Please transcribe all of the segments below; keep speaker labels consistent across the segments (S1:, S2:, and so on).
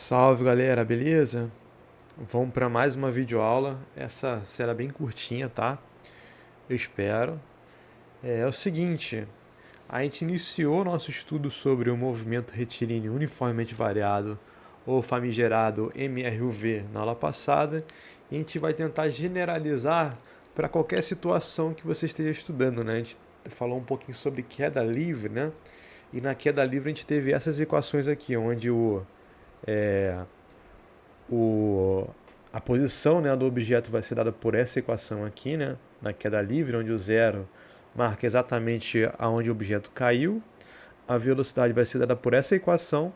S1: Salve galera, beleza? Vamos para mais uma videoaula. Essa será bem curtinha, tá? Eu espero. É o seguinte, a gente iniciou nosso estudo sobre o movimento retilíneo uniformemente variado, ou famigerado MRUV, na aula passada, e a gente vai tentar generalizar para qualquer situação que você esteja estudando, né? A gente falou um pouquinho sobre queda livre, né? E na queda livre a gente teve essas equações aqui, onde o, a posição, né, do objeto vai ser dada por essa equação aqui, né, na queda livre, onde o zero marca exatamente aonde o objeto caiu. A velocidade vai ser dada por essa equação.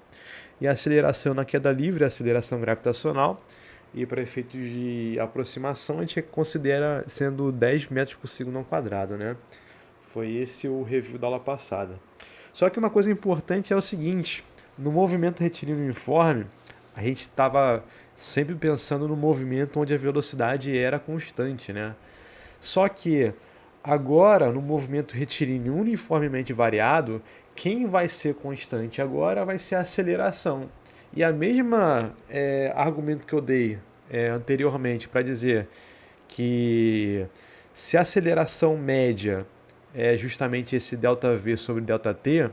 S1: E a aceleração na queda livre, a aceleração gravitacional. E para efeitos de aproximação, a gente considera sendo 10 metros por segundo ao quadrado, né? Foi esse o review da aula passada. Só que uma coisa importante é o seguinte: no movimento retilíneo uniforme, a gente estava sempre pensando no movimento onde a velocidade era constante, né? Só que agora, no movimento retilíneo uniformemente variado, quem vai ser constante agora vai ser a aceleração. E a mesma argumento que eu dei anteriormente para dizer que se a aceleração média é justamente esse ΔV sobre ΔT,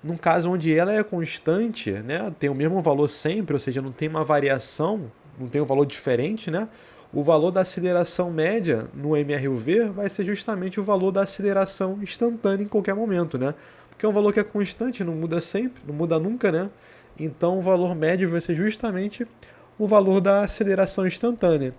S1: num caso onde ela é constante, né, tem o mesmo valor sempre, ou seja, não tem uma variação, não tem um valor diferente, né, o valor da aceleração média no MRUV vai ser justamente o valor da aceleração instantânea em qualquer momento, né? Porque é um valor que é constante, não muda sempre, não muda nunca, né? Então o valor médio vai ser justamente o valor da aceleração instantânea.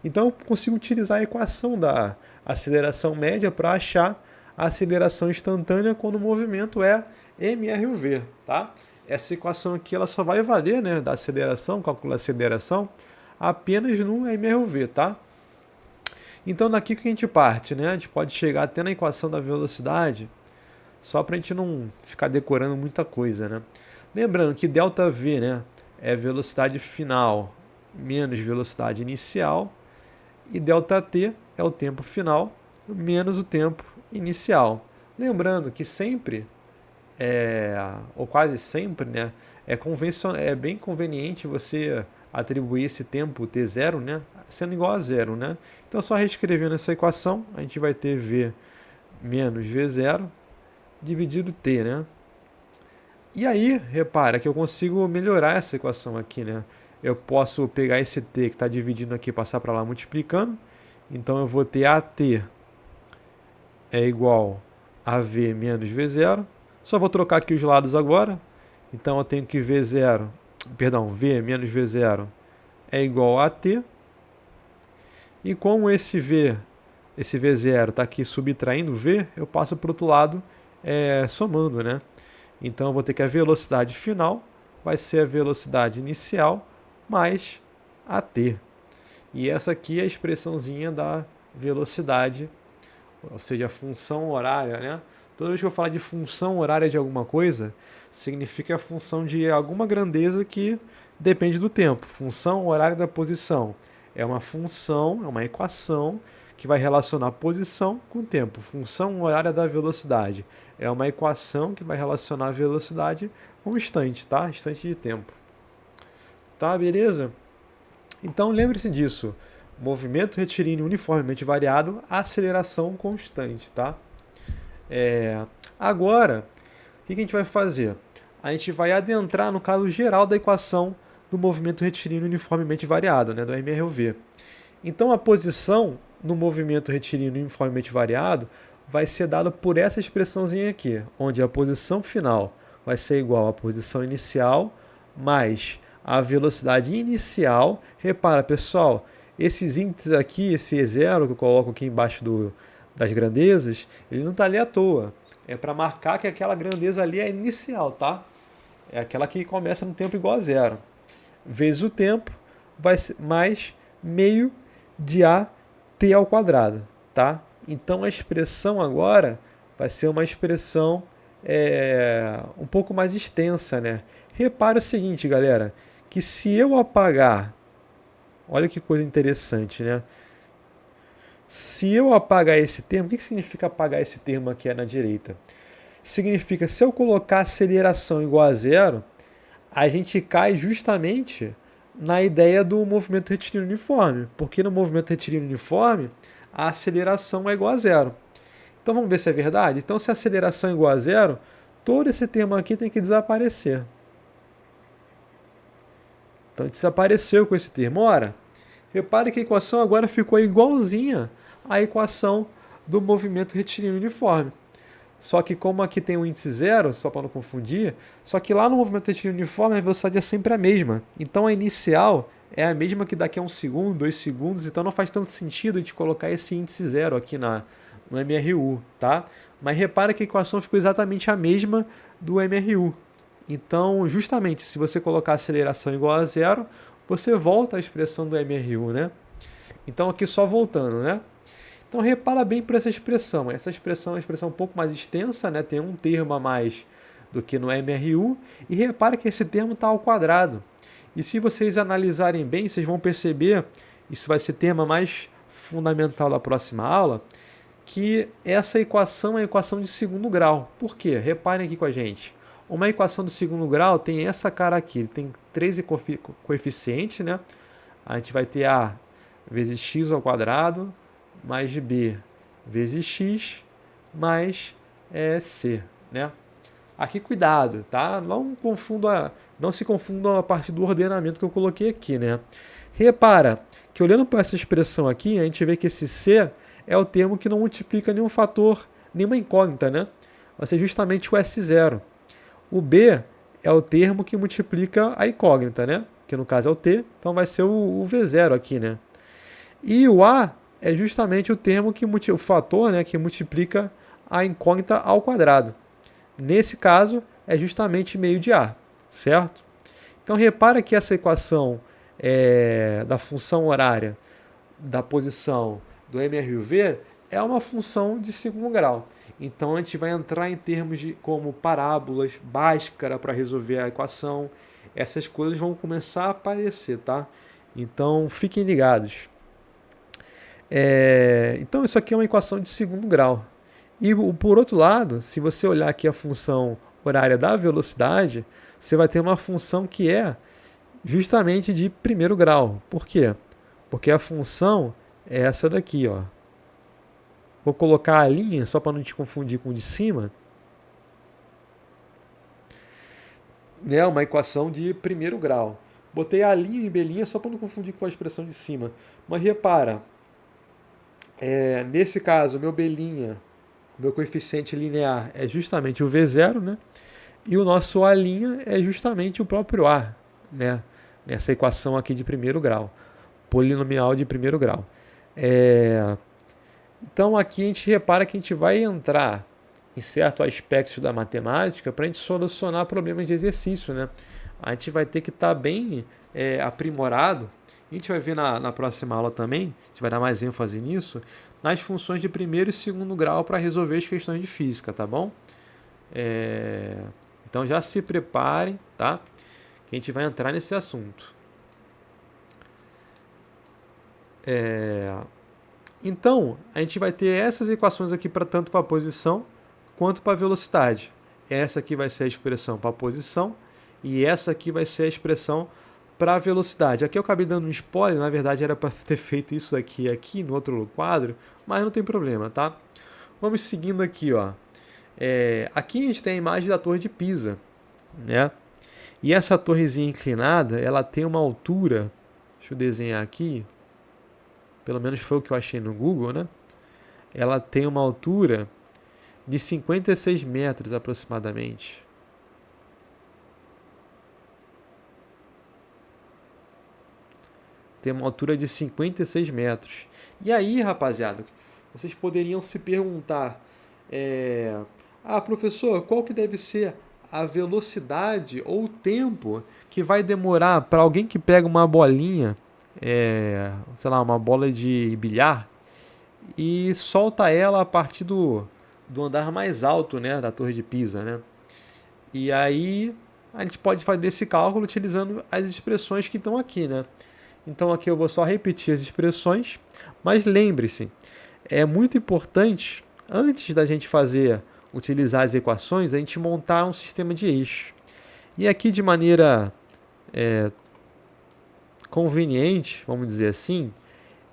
S1: Então eu consigo utilizar a equação da aceleração média para achar a aceleração instantânea quando o movimento é MRUV, tá? Essa equação aqui ela só vai valer, né, da aceleração, cálculo da aceleração, apenas no MRUV, tá? Então daqui que a gente parte, né? A gente pode chegar até na equação da velocidade, só para a gente não ficar decorando muita coisa, né? Lembrando que ΔV, né, é velocidade final menos velocidade inicial, e ΔT é o tempo final menos o tempo inicial. Lembrando que sempre, ou quase sempre, né, é bem conveniente você atribuir esse tempo T0, né, sendo igual a zero, né? Então, só reescrevendo essa equação, a gente vai ter V menos V0 dividido T, né? E aí, repara que eu consigo melhorar essa equação aqui, né? Eu posso pegar esse T que está dividindo aqui e passar para lá multiplicando. Então, eu vou ter AT é igual a V menos V0. Só vou trocar aqui os lados agora. Então, eu tenho que V menos V0 é igual a T. E como esse V0 está aqui subtraindo V, eu passo para o outro lado somando, né? Então eu vou ter que a velocidade final vai ser a velocidade inicial mais AT. E essa aqui é a expressãozinha da velocidade, ou seja, a função horária, né? Toda vez que eu falar de função horária de alguma coisa, significa a função de alguma grandeza que depende do tempo. Função horária da posição é uma função, é uma equação que vai relacionar posição com tempo. Função horária da velocidade é uma equação que vai relacionar a velocidade com instante, tá? Instante de tempo. Tá, beleza? Então lembre-se disso. Movimento retilíneo uniformemente variado, aceleração constante, tá? Agora, o que a gente vai fazer? A gente vai adentrar no caso geral da equação do movimento retilíneo uniformemente variado, né, do MRUV. Então a posição no movimento retilíneo uniformemente variado vai ser dada por essa expressãozinha aqui, onde a posição final vai ser igual à posição inicial mais a velocidade inicial. Repara, pessoal, esses índices aqui, esse E0 que eu coloco aqui embaixo das grandezas, ele não está ali à toa. É para marcar que aquela grandeza ali é inicial, tá? É aquela que começa no tempo igual a zero. Vezes o tempo, vai ser mais meio de AT ao quadrado, tá? Então a expressão agora vai ser uma expressão um pouco mais extensa, né? Repara o seguinte, galera, que se eu apagar, olha que coisa interessante, né? Se eu apagar esse termo, o que significa apagar esse termo aqui na direita? Significa, se eu colocar aceleração igual a zero, a gente cai justamente na ideia do movimento retilíneo uniforme, porque no movimento retilíneo uniforme a aceleração é igual a zero. Então vamos ver se é verdade? Então se a aceleração é igual a zero, todo esse termo aqui tem que desaparecer. Então desapareceu com esse termo. Ora, repare que a equação agora ficou igualzinha à equação do movimento retilíneo uniforme. Só que como aqui tem um índice zero, só para não confundir, só que lá no movimento retilíneo uniforme a velocidade é sempre a mesma. Então a inicial é a mesma que daqui a 1 segundo, 2 segundos, então não faz tanto sentido a gente colocar esse índice zero aqui no MRU, tá? Mas repara que a equação ficou exatamente a mesma do MRU. Então, justamente, se você colocar a aceleração igual a zero, você volta à expressão do MRU, né? Então aqui só voltando, né? Então repara bem por essa expressão. Essa expressão é uma expressão um pouco mais extensa, né? Tem um termo a mais do que no MRU. E repara que esse termo está ao quadrado. E se vocês analisarem bem, vocês vão perceber, isso vai ser tema mais fundamental da próxima aula, que essa equação é a equação de segundo grau. Por quê? Reparem aqui com a gente. Uma equação do segundo grau tem essa cara aqui. Tem 13 coeficientes, né? A gente vai ter A vezes x ao quadrado mais b vezes x mais c, né? Aqui cuidado, tá? Não se confundam a partir do ordenamento que eu coloquei aqui, né? Repara que olhando para essa expressão aqui, a gente vê que esse c é o termo que não multiplica nenhum fator, nenhuma incógnita, né? Vai ser justamente o S0. O b é o termo que multiplica a incógnita, né? Que no caso é o t, então vai ser o V0 aqui, né? E o a é justamente o termo o fator, né, que multiplica a incógnita ao quadrado. Nesse caso, é justamente meio de A, certo? Então, repara que essa equação da função horária da posição do MRUV é uma função de segundo grau. Então, a gente vai entrar em termos como parábolas, Bhaskara para resolver a equação. Essas coisas vão começar a aparecer, tá? Então, fiquem ligados. Então, isso aqui é uma equação de segundo grau. E, por outro lado, se você olhar aqui a função horária da velocidade, você vai ter uma função que é justamente de primeiro grau. Por quê? Porque a função é essa daqui, ó. Vou colocar a linha, só para não te confundir com o de cima. É uma equação de primeiro grau. Botei a linha em B' só para não confundir com a expressão de cima. Mas repara, nesse caso, meu B', meu coeficiente linear é justamente o V0, né? E o nosso A' é justamente o próprio A, né? Nessa equação aqui de primeiro grau, polinomial de primeiro grau. Então aqui a gente repara que a gente vai entrar em certos aspectos da matemática para a gente solucionar problemas de exercício, né? A gente vai ter que estar bem aprimorado. A gente vai ver na próxima aula também, a gente vai dar mais ênfase nisso, nas funções de primeiro e segundo grau para resolver as questões de física, tá bom? Então já se preparem, tá? Que a gente vai entrar nesse assunto. Então, a gente vai ter essas equações aqui tanto para a posição quanto para a velocidade. Essa aqui vai ser a expressão para a posição e essa aqui vai ser a expressão para a velocidade. Aqui eu acabei dando um spoiler, na verdade era para ter feito isso aqui no outro quadro, mas não tem problema, tá? Vamos seguindo aqui, ó. Aqui a gente tem a imagem da Torre de Pisa, né? E essa torrezinha inclinada, ela tem uma altura, deixa eu desenhar aqui, pelo menos foi o que eu achei no Google, né? Ela tem uma altura de 56 metros aproximadamente. Tem uma altura de 56 metros. E aí, rapaziada, vocês poderiam se perguntar, professor, qual que deve ser a velocidade ou o tempo que vai demorar para alguém que pega uma bolinha, sei lá, uma bola de bilhar e solta ela a partir do andar mais alto, né, da Torre de Pisa, né? E aí a gente pode fazer esse cálculo utilizando as expressões que estão aqui, né? Então aqui eu vou só repetir as expressões, mas lembre-se, é muito importante, antes da gente utilizar as equações, a gente montar um sistema de eixos. E aqui de maneira conveniente, vamos dizer assim,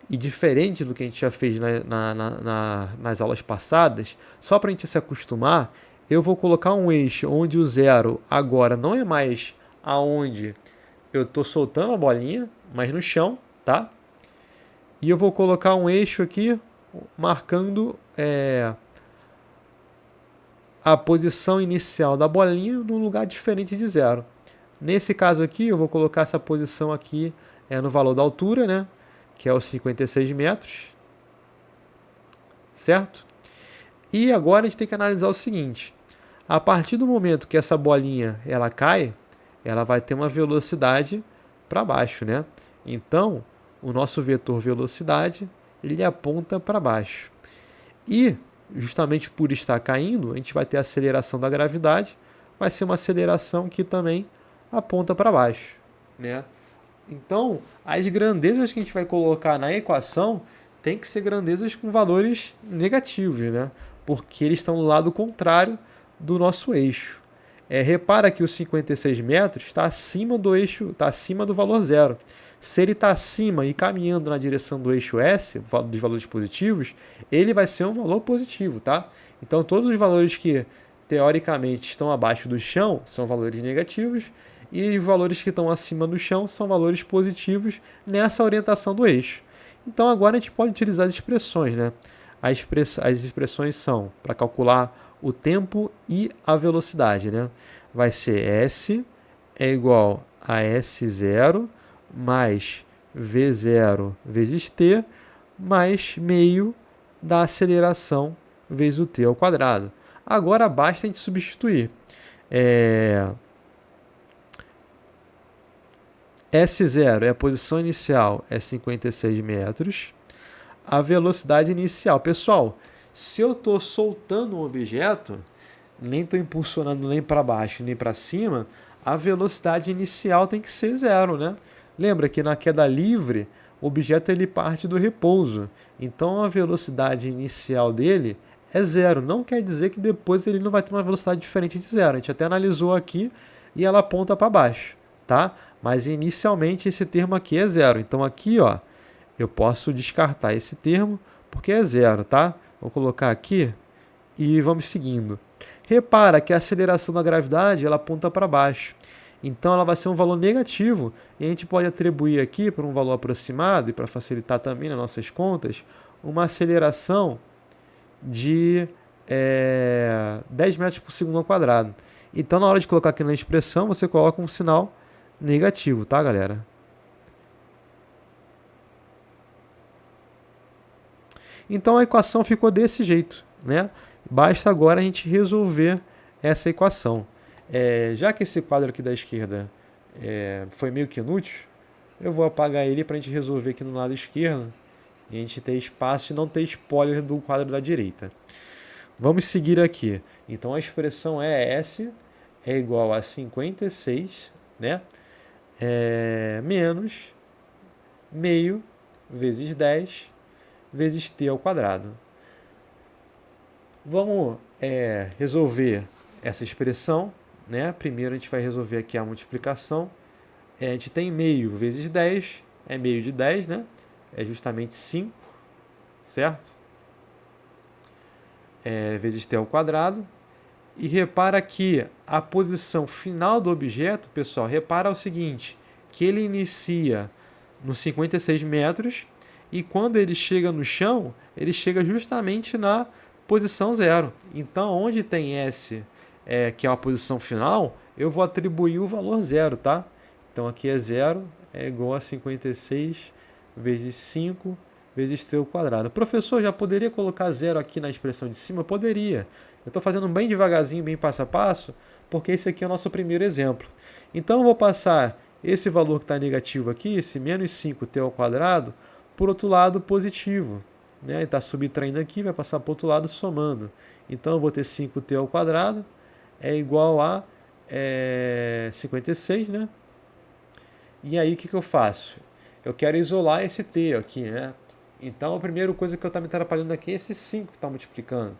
S1: e diferente do que a gente já fez nas aulas passadas, só para a gente se acostumar, eu vou colocar um eixo onde o zero agora não é mais aonde eu estou soltando a bolinha, mas no chão, tá? E eu vou colocar um eixo aqui marcando a posição inicial da bolinha num lugar diferente de zero. Nesse caso aqui, eu vou colocar essa posição aqui no valor da altura, né? Que é os 56 metros, certo? E agora a gente tem que analisar o seguinte: a partir do momento que essa bolinha ela cai, ela vai ter uma velocidade para baixo, né? Então, o nosso vetor velocidade ele aponta para baixo. E justamente por estar caindo, a gente vai ter a aceleração da gravidade, vai ser uma aceleração que também aponta para baixo, né? Então, as grandezas que a gente vai colocar na equação tem que ser grandezas com valores negativos, né? Porque eles estão no lado contrário do nosso eixo. Repara que os 56 metros está acima do eixo, está acima do valor zero. Se ele está acima e caminhando na direção do eixo S, dos valores positivos, ele vai ser um valor positivo, tá? Então, todos os valores que teoricamente estão abaixo do chão são valores negativos, e os valores que estão acima do chão são valores positivos nessa orientação do eixo. Então agora a gente pode utilizar as expressões, né? As expressões são para calcular o tempo e a velocidade, né? Vai ser S é igual a S0 mais V0 vezes T mais meio da aceleração vezes o T ao quadrado. Agora basta a gente substituir. S0 é a posição inicial, é 56 metros. A velocidade inicial. Pessoal, se eu estou soltando um objeto, nem estou impulsionando nem para baixo nem para cima, a velocidade inicial tem que ser zero, né? Lembra que na queda livre, o objeto ele parte do repouso. Então a velocidade inicial dele é zero. Não quer dizer que depois ele não vai ter uma velocidade diferente de zero. A gente até analisou aqui e ela aponta para baixo, tá? Mas inicialmente esse termo aqui é zero. Então aqui, ó, eu posso descartar esse termo porque é zero, tá? Vou colocar aqui e vamos seguindo. Repara que a aceleração da gravidade ela aponta para baixo. Então ela vai ser um valor negativo e a gente pode atribuir aqui para um valor aproximado e para facilitar também nas nossas contas, uma aceleração de 10 metros por segundo ao quadrado. Então na hora de colocar aqui na expressão, você coloca um sinal negativo, tá, galera? Então a equação ficou desse jeito, né? Basta agora a gente resolver essa equação. Já que esse quadro aqui da esquerda foi meio que inútil, eu vou apagar ele para a gente resolver aqui no lado esquerdo e a gente ter espaço e não ter spoiler do quadro da direita. Vamos seguir aqui. Então a expressão é S é igual a 56, né? Menos meio vezes 10 vezes t ao quadrado. Vamos resolver essa expressão, né? Primeiro a gente vai resolver aqui a multiplicação. A gente tem meio vezes 10, é meio de 10, né? É justamente 5, certo? Vezes t ao quadrado. E repara que a posição final do objeto, pessoal, repara o seguinte, que ele inicia nos 56 metros e quando ele chega no chão, ele chega justamente na posição zero. Então, onde tem S, que é a posição final, eu vou atribuir o valor zero, tá? Então, aqui é zero, é igual a 56 vezes 5 vezes t ao quadrado. Professor, já poderia colocar zero aqui na expressão de cima? Poderia. Eu estou fazendo bem devagarzinho, bem passo a passo, porque esse aqui é o nosso primeiro exemplo. Então, eu vou passar esse valor que está negativo aqui, esse menos 5t ao quadrado, por outro lado positivo. Né? Ele está subtraindo aqui, vai passar para o outro lado somando. Então, eu vou ter 5t ao quadrado é igual a 56, né? E aí, o que eu faço? Eu quero isolar esse t aqui, né? Então, a primeira coisa que eu estou me atrapalhando aqui é esse 5 que está multiplicando.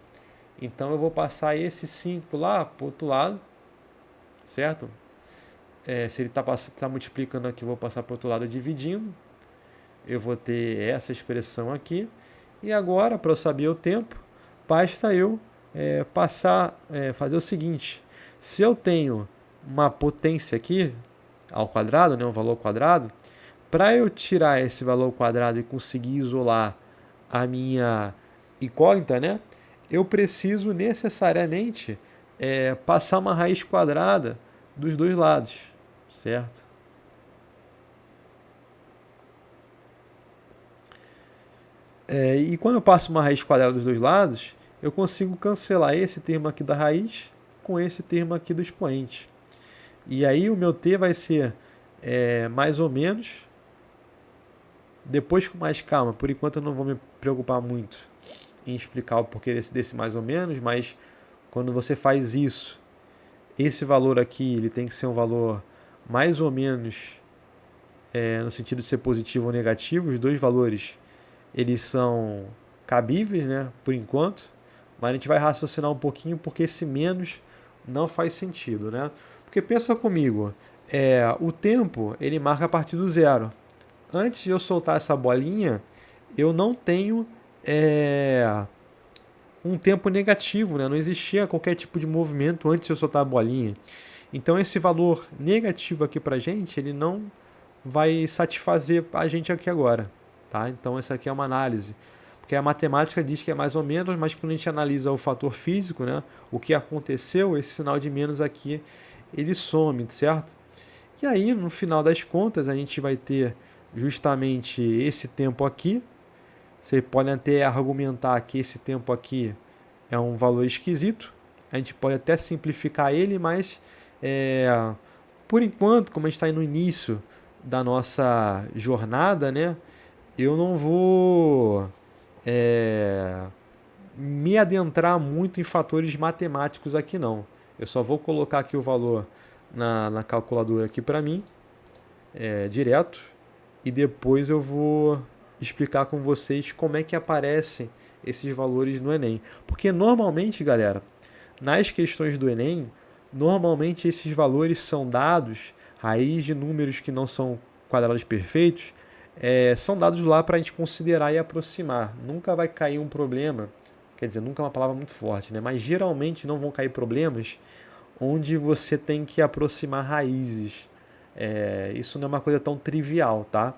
S1: Então, eu vou passar esse 5 lá para o outro lado, certo? se ele está multiplicando aqui, eu vou passar para o outro lado dividindo. Eu vou ter essa expressão aqui. E agora, para eu saber o tempo, basta eu fazer o seguinte. Se eu tenho uma potência aqui, ao quadrado, né, um valor quadrado, para eu tirar esse valor quadrado e conseguir isolar a minha incógnita, né, eu preciso necessariamente passar uma raiz quadrada dos dois lados, certo? E quando eu passo uma raiz quadrada dos dois lados, eu consigo cancelar esse termo aqui da raiz com esse termo aqui do expoente. E aí o meu t vai ser mais ou menos, depois com mais calma, por enquanto eu não vou me preocupar muito em explicar o porquê desse mais ou menos, mas quando você faz isso, esse valor aqui ele tem que ser um valor mais ou menos no sentido de ser positivo ou negativo. Os dois valores eles são cabíveis, né, por enquanto, mas a gente vai raciocinar um pouquinho porque esse menos não faz sentido, né? Porque pensa comigo, o tempo ele marca a partir do zero. Antes de eu soltar essa bolinha, eu não tenho um tempo negativo, né? Não existia qualquer tipo de movimento antes de eu soltar a bolinha. Então esse valor negativo aqui pra gente, ele não vai satisfazer a gente aqui agora, tá? Então essa aqui é uma análise, porque a matemática diz que é mais ou menos, mas quando a gente analisa o fator físico, né, o que aconteceu, esse sinal de menos aqui, ele some, certo? E aí, no final das contas, a gente vai ter justamente esse tempo aqui. Você pode até argumentar que esse tempo aqui é um valor esquisito. A gente pode até simplificar ele, mas por enquanto, como a gente está no início da nossa jornada, né, eu não vou me adentrar muito em fatores matemáticos aqui não. Eu só vou colocar aqui o valor na calculadora aqui para mim, direto, e depois eu vou explicar com vocês como é que aparecem esses valores no Enem. Porque normalmente, galera, nas questões do Enem, normalmente esses valores são dados, raiz de números que não são quadrados perfeitos, são dados lá para a gente considerar e aproximar. Nunca vai cair um problema, quer dizer, nunca é uma palavra muito forte, né? Mas geralmente não vão cair problemas onde você tem que aproximar raízes. Isso não é uma coisa tão trivial, tá?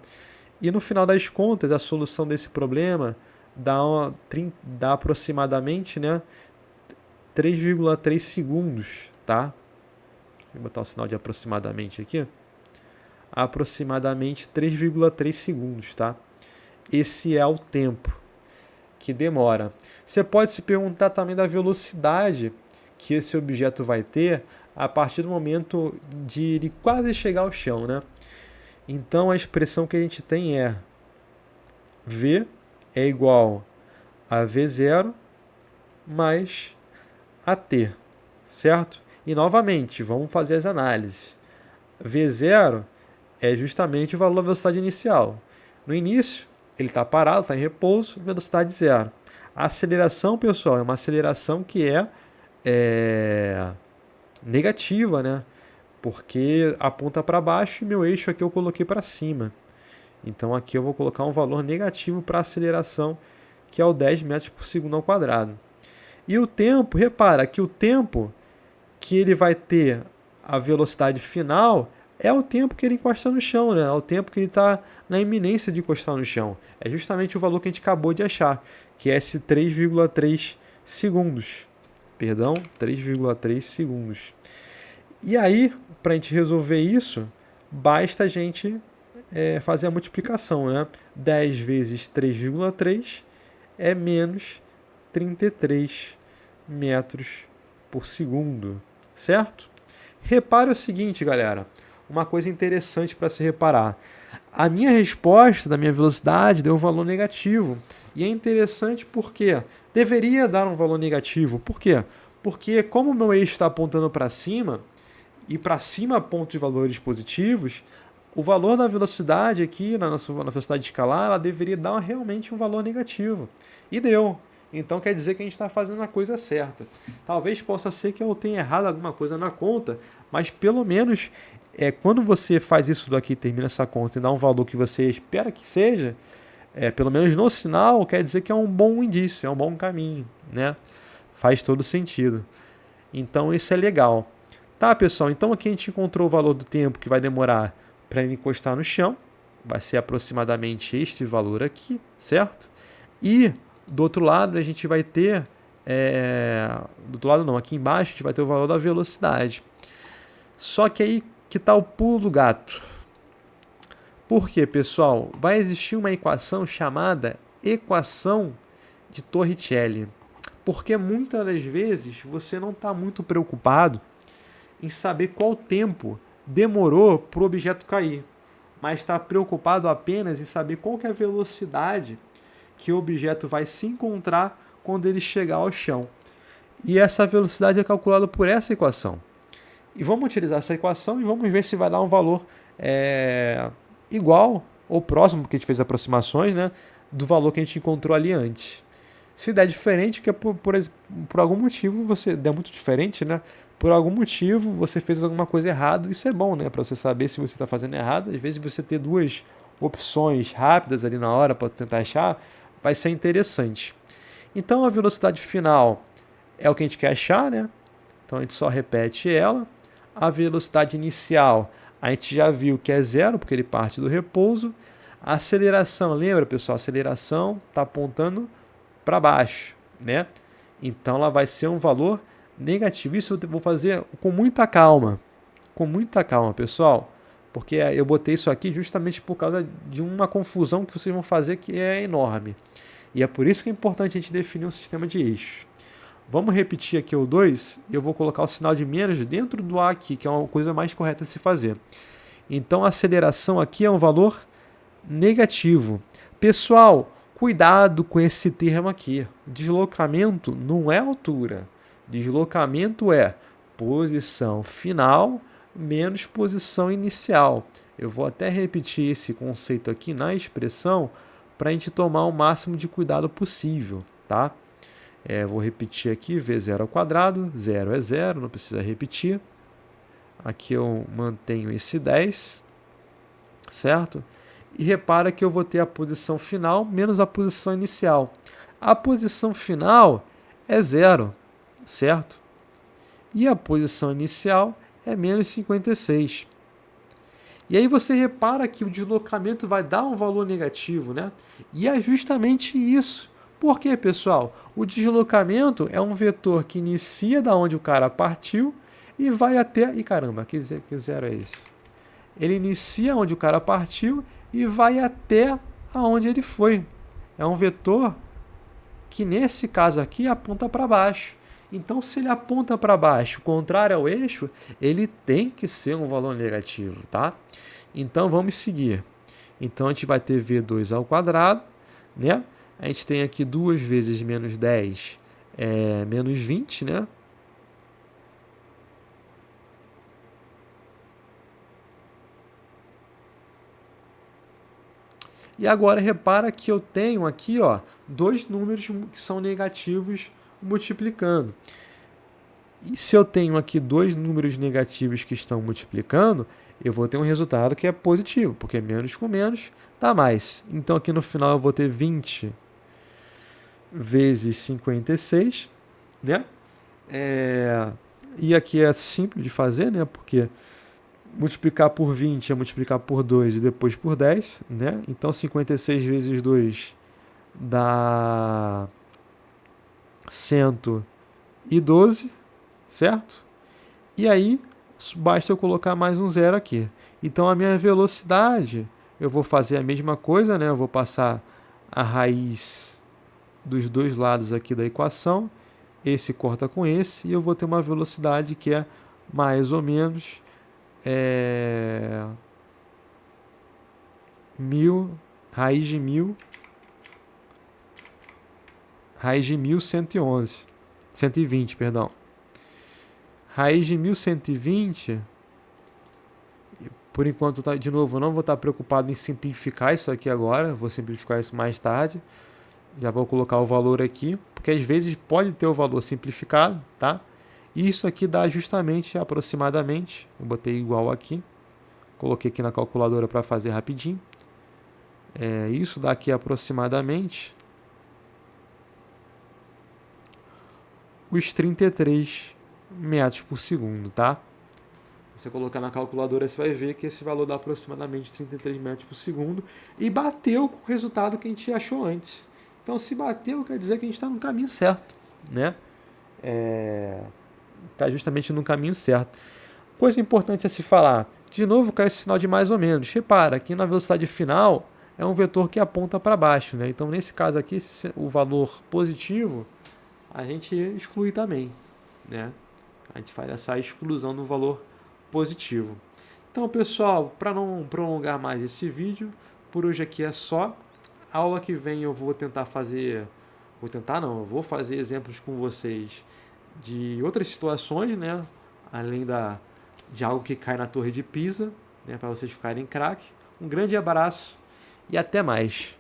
S1: E no final das contas, a solução desse problema dá aproximadamente, né, 3,3 segundos, tá? Vou botar o sinal de aproximadamente aqui. Aproximadamente 3,3 segundos, tá? Esse é o tempo que demora. Você pode se perguntar também da velocidade que esse objeto vai ter a partir do momento de ele quase chegar ao chão, né? Então a expressão que a gente tem é V é igual a V0 mais AT, certo? E novamente, vamos fazer as análises. V0 é justamente o valor da velocidade inicial. No início, ele está parado, está em repouso, velocidade zero. A aceleração, pessoal, é uma aceleração que é negativa, né? Porque aponta para baixo e meu eixo aqui eu coloquei para cima. Então aqui eu vou colocar um valor negativo para a aceleração, que é o 10 metros por segundo ao quadrado. E o tempo, repara que o tempo que ele vai ter a velocidade final é o tempo que ele encosta no chão, né? É o tempo que ele está na iminência de encostar no chão. É justamente o valor que a gente acabou de achar, que é esse 3,3 segundos. Perdão, 3,3 segundos. E aí, para a gente resolver isso, basta a gente fazer a multiplicação, né? 10 vezes 3,3 é menos 33 metros por segundo, certo? Repare o seguinte, galera, uma coisa interessante para se reparar. A minha resposta da minha velocidade deu um valor negativo. E é interessante porque deveria dar um valor negativo. Por quê? Porque como o meu eixo está apontando para cima, e para cima aponta os valores positivos, o valor da velocidade aqui, na velocidade escalar, ela deveria dar realmente um valor negativo. E deu. Então quer dizer que a gente está fazendo a coisa certa. Talvez possa ser que eu tenha errado alguma coisa na conta, mas pelo menos quando você faz isso daqui, termina essa conta e dá um valor que você espera que seja, pelo menos no sinal, quer dizer que é um bom indício, é um bom caminho, né? Faz todo sentido. Então isso é legal. Tá, pessoal? Então aqui a gente encontrou o valor do tempo que vai demorar para ele encostar no chão. Vai ser aproximadamente este valor aqui, certo? E do outro lado a gente vai ter... do outro lado não, aqui embaixo a gente vai ter o valor da velocidade. Só que aí que está o pulo do gato. Por quê, pessoal? Vai existir uma equação chamada equação de Torricelli. Porque muitas das vezes você não está muito preocupado em saber qual tempo demorou para o objeto cair, mas está preocupado apenas em saber qual que é a velocidade que o objeto vai se encontrar quando ele chegar ao chão. E essa velocidade é calculada por essa equação. E vamos utilizar essa equação e vamos ver se vai dar um valor igual ou próximo, porque a gente fez aproximações, né, do valor que a gente encontrou ali antes. Se der diferente, que é por algum motivo você der muito diferente, né? Por algum motivo você fez alguma coisa errada. Isso é bom, né? Para você saber se você está fazendo errado. Às vezes você ter duas opções rápidas ali na hora para tentar achar, vai ser interessante. Então a velocidade final é o que a gente quer achar, né? Então a gente só repete ela. A velocidade inicial a gente já viu que é zero, porque ele parte do repouso. A aceleração, lembra, pessoal? A aceleração está apontando para baixo, né? Então ela vai ser um valor negativo. Isso eu vou fazer com muita calma, pessoal, porque eu botei isso aqui justamente por causa de uma confusão que vocês vão fazer que é enorme. E é por isso que é importante a gente definir um sistema de eixos. Vamos repetir aqui o 2 e eu vou colocar o sinal de menos dentro do A aqui, que é uma coisa mais correta de se fazer. Então a aceleração aqui é um valor negativo. Pessoal, cuidado com esse termo aqui. Deslocamento não é altura. Deslocamento é posição final menos posição inicial. Eu vou até repetir esse conceito aqui na expressão para a gente tomar o máximo de cuidado possível, tá? Vou repetir aqui, V0 ao quadrado, 0 é 0, não precisa repetir. Aqui eu mantenho esse 10, certo? E repara que eu vou ter a posição final menos a posição inicial. A posição final é 0, certo? E a posição inicial é menos 56. E aí você repara que o deslocamento vai dar um valor negativo, né? E é justamente isso. Por quê, pessoal? O deslocamento é um vetor que inicia da onde o cara partiu e vai até... Ih, caramba, que zero é esse? Ele inicia onde o cara partiu e vai até aonde ele foi. É um vetor que, nesse caso aqui, aponta para baixo. Então, se ele aponta para baixo, contrário ao eixo, ele tem que ser um valor negativo, tá? Então, vamos seguir. Então, a gente vai ter V2 ao quadrado, né? A gente tem aqui 2 vezes menos 10 é menos 20, né? E agora repara que eu tenho aqui, ó, dois números que são negativos multiplicando. E se eu tenho aqui dois números negativos que estão multiplicando, eu vou ter um resultado que é positivo, porque menos com menos dá mais. Então aqui no final eu vou ter 20 vezes 56, né? E aqui é simples de fazer, né? Porque multiplicar por 20 é multiplicar por 2 e depois por 10, né? Então 56 vezes 2 dá 112, certo? E aí basta eu colocar mais um zero aqui. Então a minha velocidade, eu vou fazer a mesma coisa, né? Eu vou passar a raiz dos dois lados aqui da equação, esse corta com esse, e eu vou ter uma velocidade que é mais ou menos 1000, raiz de 1111, 120, perdão. Raiz de 1120, por enquanto, de novo, eu não vou estar preocupado em simplificar isso aqui agora, vou simplificar isso mais tarde. Já vou colocar o valor aqui, porque às vezes pode ter o valor simplificado, tá? E isso aqui dá justamente, aproximadamente, eu botei igual aqui, Coloquei aqui na calculadora para fazer rapidinho. Isso dá aqui aproximadamente os 33 metros por segundo, tá? Você colocar na calculadora, você vai ver que esse valor dá aproximadamente 33 metros por segundo e bateu com o resultado que a gente achou antes. Então, se bateu, quer dizer que a gente está no caminho certo, né? Está justamente no caminho certo. Coisa importante a se falar, de novo cai esse sinal de mais ou menos. Repara, aqui na velocidade final é um vetor que aponta para baixo, né? Então, nesse caso aqui, o valor positivo, a gente exclui também, né? A gente faz essa exclusão do valor positivo. Então, pessoal, para não prolongar mais esse vídeo, por hoje aqui é só. A aula que vem eu vou tentar fazer... eu vou fazer exemplos com vocês de outras situações, né? Além de algo que cai na Torre de Pisa, né? Para vocês ficarem craque. Um grande abraço e até mais.